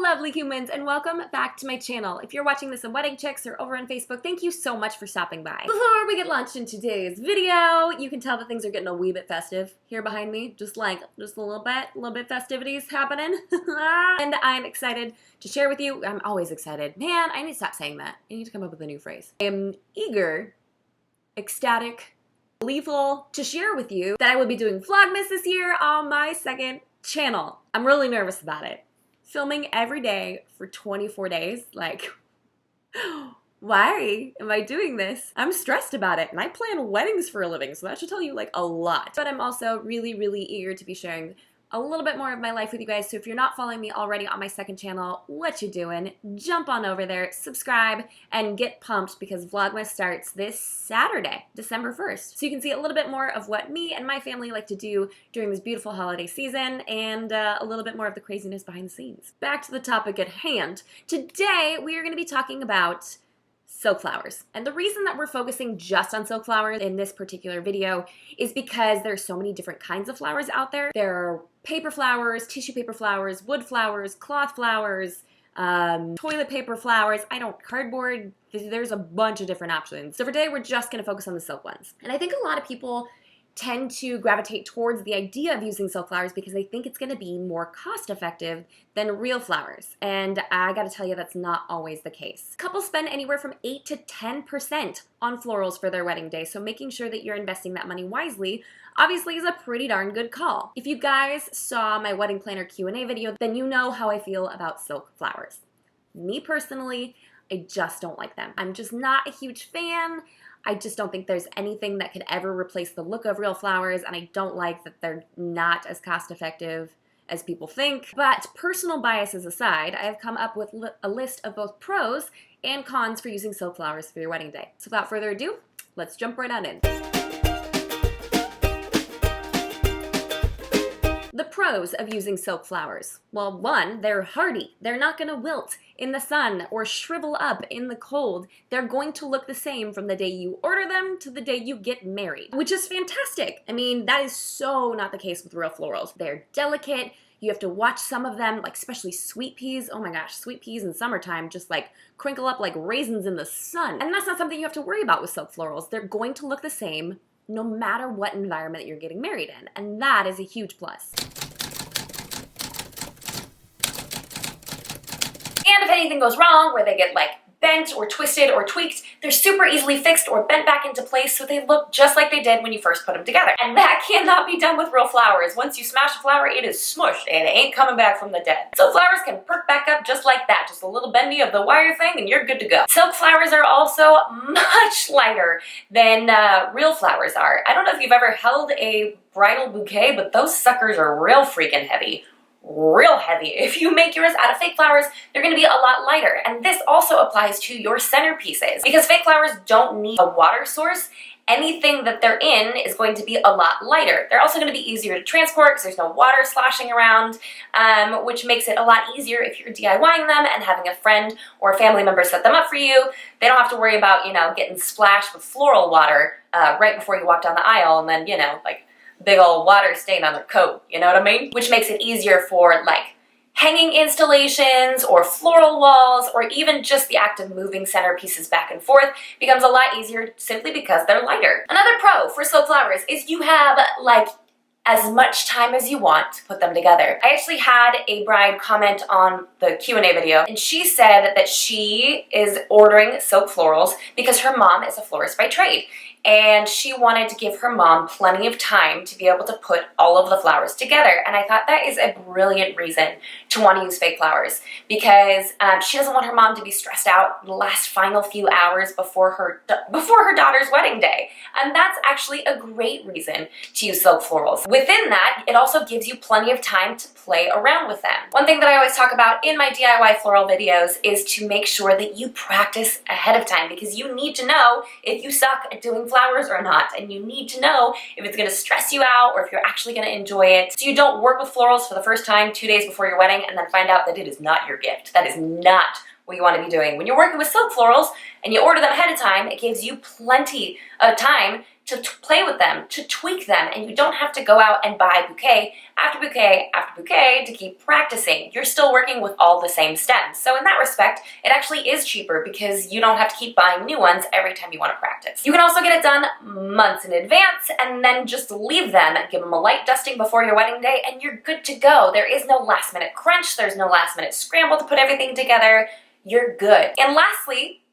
lovely humans, and welcome back to my channel. If you're watching this on Wedding Chicks or over on Facebook, thank you so much for stopping by. Before we get launched in today's video, you can tell that things are getting a wee bit festive here behind me. Just a little bit festivities happening. And I'm excited to share with you. I'm always excited. Man, I need to stop saying that. I need to come up with a new phrase. I am eager, ecstatic, gleeful to share with you that I will be doing vlogmas this year on my second channel. I'm really nervous about it. Filming every day for 24 days, like, why am I doing this? I'm stressed about it, and I plan weddings for a living, so that should tell you, like, a lot. But I'm also really, really eager to be sharing a little bit more of my life with you guys, so if you're not following me already on my second channel, what you doing? Jump on over there, subscribe, and get pumped because Vlogmas starts this Saturday, December 1st. So you can see a little bit more of what me and my family like to do during this beautiful holiday season and a little bit more of the craziness behind the scenes. Back to the topic at hand. Today, we are going to be talking about silk flowers. And the reason that we're focusing just on silk flowers in this particular video is because there's so many different kinds of flowers out there. There are paper flowers, tissue paper flowers, wood flowers, cloth flowers, toilet paper flowers, cardboard. There's a bunch of different options. So for today, we're just gonna focus on the silk ones. And I think a lot of people tend to gravitate towards the idea of using silk flowers because they think it's gonna be more cost effective than real flowers. And I gotta tell you, that's not always the case. Couples spend anywhere from 8 to 10% on florals for their wedding day, so making sure that you're investing that money wisely obviously is a pretty darn good call. If you guys saw my wedding planner Q&A video, then you know how I feel about silk flowers. Me personally, I just don't like them. I'm just not a huge fan. I just don't think there's anything that could ever replace the look of real flowers, and I don't like that they're not as cost effective as people think. But personal biases aside, I have come up with a list of both pros and cons for using silk flowers for your wedding day. So without further ado, let's jump right on in. The pros of using silk flowers. Well, one, they're hardy. They're not gonna wilt in the sun or shrivel up in the cold. They're going to look the same from the day you order them to the day you get married, which is fantastic. I mean, that is so not the case with real florals. They're delicate. You have to watch some of them, like especially sweet peas. Oh my gosh, sweet peas in summertime just like crinkle up like raisins in the sun. And that's not something you have to worry about with silk florals. They're going to look the same no matter what environment you're getting married in, and that is a huge plus. And if anything goes wrong, where they get like bent or twisted or tweaked, they're super easily fixed or bent back into place so they look just like they did when you first put them together. And that cannot be done with real flowers. Once you smash a flower, it is smushed and it ain't coming back from the dead. So flowers can perk back up just like that, just a little bendy of the wire thing and you're good to go. Silk flowers are also much lighter than real flowers are. I don't know if you've ever held a bridal bouquet, but those suckers are real freaking heavy. Real heavy. If you make yours out of fake flowers, they're going to be a lot lighter. And this also applies to your centerpieces because fake flowers don't need a water source. Anything that they're in is going to be a lot lighter. They're also going to be easier to transport because there's no water sloshing around, which makes it a lot easier if you're DIYing them and having a friend or a family member set them up for you. They don't have to worry about, getting splashed with floral water right before you walk down the aisle and then, like big old water stain on their coat, you know what I mean? Which makes it easier for like hanging installations or floral walls or even just the act of moving centerpieces back and forth becomes a lot easier simply because they're lighter. Another pro for silk flowers is you have like as much time as you want to put them together. I actually had a bride comment on the Q&A video and she said that she is ordering silk florals because her mom is a florist by trade. And she wanted to give her mom plenty of time to be able to put all of the flowers together. And I thought that is a brilliant reason to want to use fake flowers because she doesn't want her mom to be stressed out the last final few hours before her daughter's wedding day. And that's actually a great reason to use silk florals. Within that, it also gives you plenty of time to play around with them. One thing that I always talk about in my DIY floral videos is to make sure that you practice ahead of time because you need to know if you suck at doing flowers or not, and you need to know if it's going to stress you out or if you're actually going to enjoy it. So you don't work with florals for the first time 2 days before your wedding and then find out that it is not your gift. That is not what you want to be doing. When you're working with silk florals and you order them ahead of time, it gives you plenty of time to play with them, to tweak them, and you don't have to go out and buy bouquet after bouquet after bouquet to keep practicing. You're still working with all the same stems. So in that respect, it actually is cheaper because you don't have to keep buying new ones every time you want to practice. You can also get it done months in advance and then just leave them and give them a light dusting before your wedding day and you're good to go. There is no last minute crunch, there's no last minute scramble to put everything together. You're good. And lastly,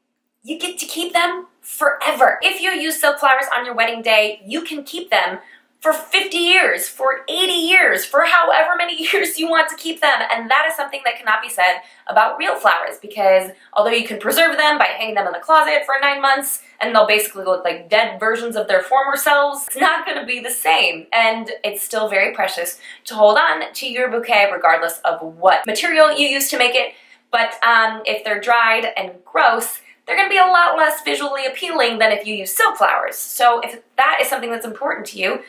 you get to keep them forever. If you use silk flowers on your wedding day, you can keep them for 50 years, for 80 years, for however many years you want to keep them. And that is something that cannot be said about real flowers because although you can preserve them by hanging them in the closet for 9 months and they'll basically look like dead versions of their former selves, it's not going to be the same. And it's still very precious to hold on to your bouquet regardless of what material you use to make it. But if they're dried and gross, they're going to be a lot less visually appealing than if you use silk flowers. So if that is something that's important to you,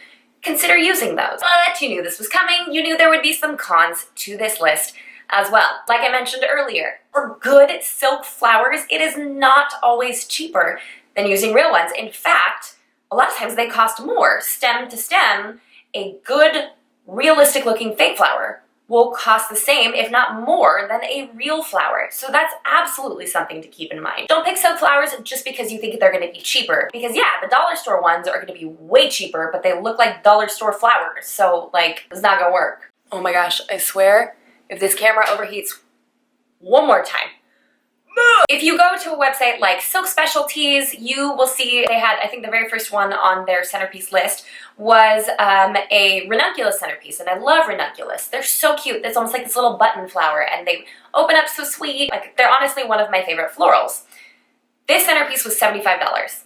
consider using those. But you knew this was coming. You knew there would be some cons to this list as well. Like I mentioned earlier, for good silk flowers, it is not always cheaper than using real ones. In fact, a lot of times they cost more. Stem to stem, a good, realistic looking fake flower will cost the same, if not more, than a real flower. So that's absolutely something to keep in mind. Don't pick silk flowers just because you think they're going to be cheaper. Because yeah, the dollar store ones are going to be way cheaper, but they look like dollar store flowers. So like, it's not going to work. Oh my gosh, I swear, if this camera overheats one more time. If you go to a website like Silk Specialties, you will see they had, I think the very first one on their centerpiece list was a ranunculus centerpiece, and I love ranunculus. They're so cute. It's almost like this little button flower, and they open up so sweet. Like, they're honestly one of my favorite florals. This centerpiece was $75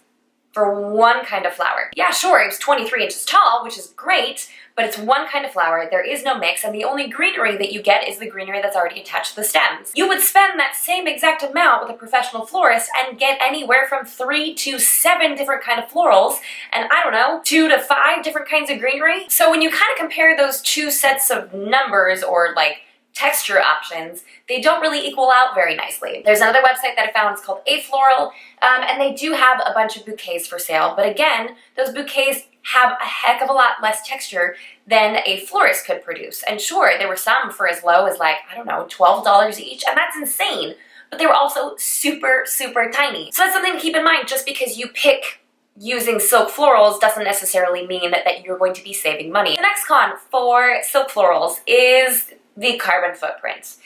for one kind of flower. Yeah, sure, it was 23 inches tall, which is great, but it's one kind of flower. There is no mix, and the only greenery that you get is the greenery that's already attached to the stems. You would spend that same exact amount with a professional florist and get anywhere from 3 to 7 different kind of florals, and I don't know, 2 to 5 different kinds of greenery. So when you kind of compare those two sets of numbers or like texture options, they don't really equal out very nicely. There's another website that I found, it's called A Floral, and they do have a bunch of bouquets for sale, but again, those bouquets have a heck of a lot less texture than a florist could produce. And sure, there were some for as low as like, I don't know, $12 each, and that's insane, but they were also super, super tiny. So that's something to keep in mind. Just because you pick using silk florals doesn't necessarily mean that you're going to be saving money. The next con for silk florals is the carbon footprint.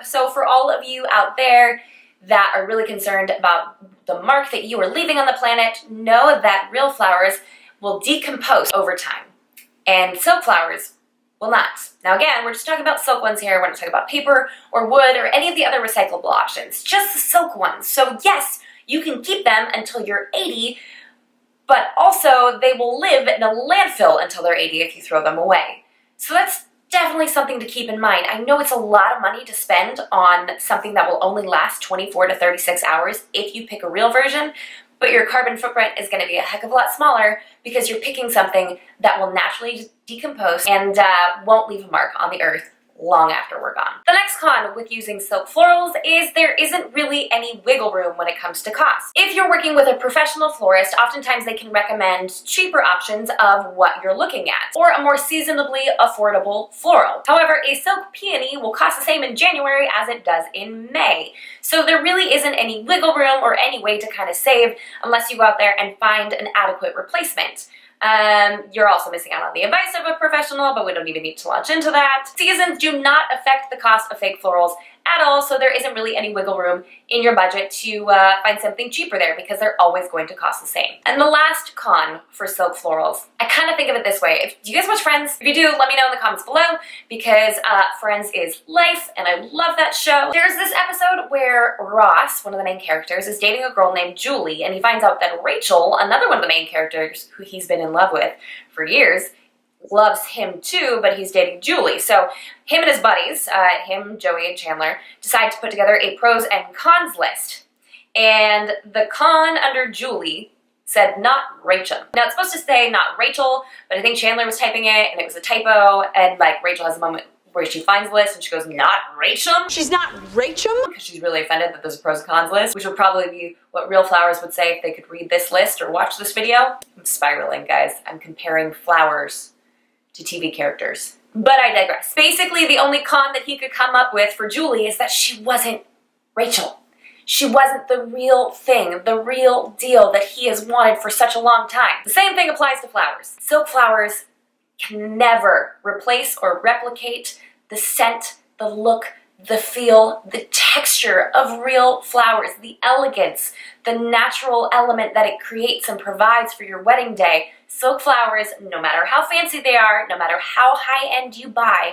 So for all of you out there that are really concerned about the mark that you are leaving on the planet, know that real flowers will decompose over time, and silk flowers will not. Now again, we're just talking about silk ones here. We're not talking about paper or wood or any of the other recyclable options, just the silk ones. So yes, you can keep them until you're 80, but also they will live in a landfill until they're 80 if you throw them away. So that's definitely something to keep in mind. I know it's a lot of money to spend on something that will only last 24 to 36 hours if you pick a real version, but your carbon footprint is going to be a heck of a lot smaller because you're picking something that will naturally decompose and won't leave a mark on the earth long after we're gone. The next con with using silk florals is there isn't really any wiggle room when it comes to cost. If you're working with a professional florist, oftentimes they can recommend cheaper options of what you're looking at, or a more seasonably affordable floral. However, a silk peony will cost the same in January as it does in May. So there really isn't any wiggle room or any way to kind of save unless you go out there and find an adequate replacement. You're also missing out on the advice of a professional, but we don't even need to launch into that. Seasons do not affect the cost of fake florals at all, so there isn't really any wiggle room in your budget to find something cheaper there because they're always going to cost the same. And the last con for silk florals, I kind of think of it this way. Do you guys watch Friends? If you do, let me know in the comments below because Friends is life and I love that show. There's this episode where Ross, one of the main characters, is dating a girl named Julie, and he finds out that Rachel, another one of the main characters who he's been in love with for years, loves him too, but he's dating Julie. So him and his buddies, him, Joey, and Chandler, decide to put together a pros and cons list. And the con under Julie said not Rachel. Now it's supposed to say not Rachel, but I think Chandler was typing it and it was a typo, and like Rachel has a moment where she finds the list and she goes, not Rachel? She's not Rachel? Because she's really offended that there's a pros and cons list, which would probably be what real flowers would say if they could read this list or watch this video. I'm spiraling, guys. I'm comparing flowers to TV characters. But I digress. Basically, the only con that he could come up with for Julie is that she wasn't Rachel. She wasn't the real thing, the real deal that he has wanted for such a long time. The same thing applies to flowers. Silk flowers can never replace or replicate the scent, the look, the feel, the texture of real flowers, the elegance, the natural element that it creates and provides for your wedding day. Silk flowers, no matter how fancy they are, no matter how high-end you buy,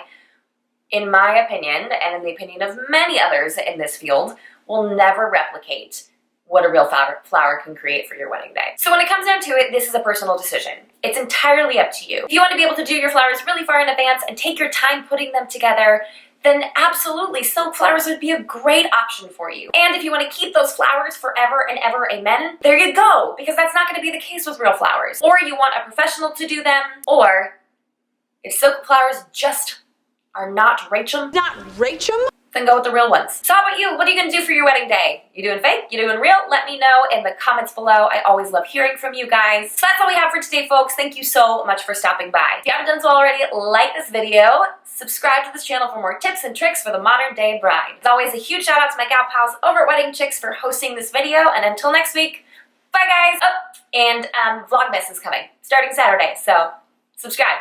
in my opinion, and in the opinion of many others in this field, will never replicate what a real flower can create for your wedding day. So when it comes down to it, this is a personal decision. It's entirely up to you. If you want to be able to do your flowers really far in advance and take your time putting them together, then absolutely silk flowers would be a great option for you. And if you want to keep those flowers forever and ever, amen, there you go, because that's not going to be the case with real flowers. Or you want a professional to do them, or if silk flowers just are not Rachel, then go with the real ones. So how about you? What are you gonna do for your wedding day? You doing fake? You doing real? Let me know in the comments below. I always love hearing from you guys. So that's all we have for today, folks. Thank you so much for stopping by. If you haven't done so already, like this video, subscribe to this channel for more tips and tricks for the modern day bride. As always, a huge shout out to my gal pals over at Wedding Chicks for hosting this video, and until next week, bye guys. Oh, and vlogmas is coming, starting Saturday, so subscribe.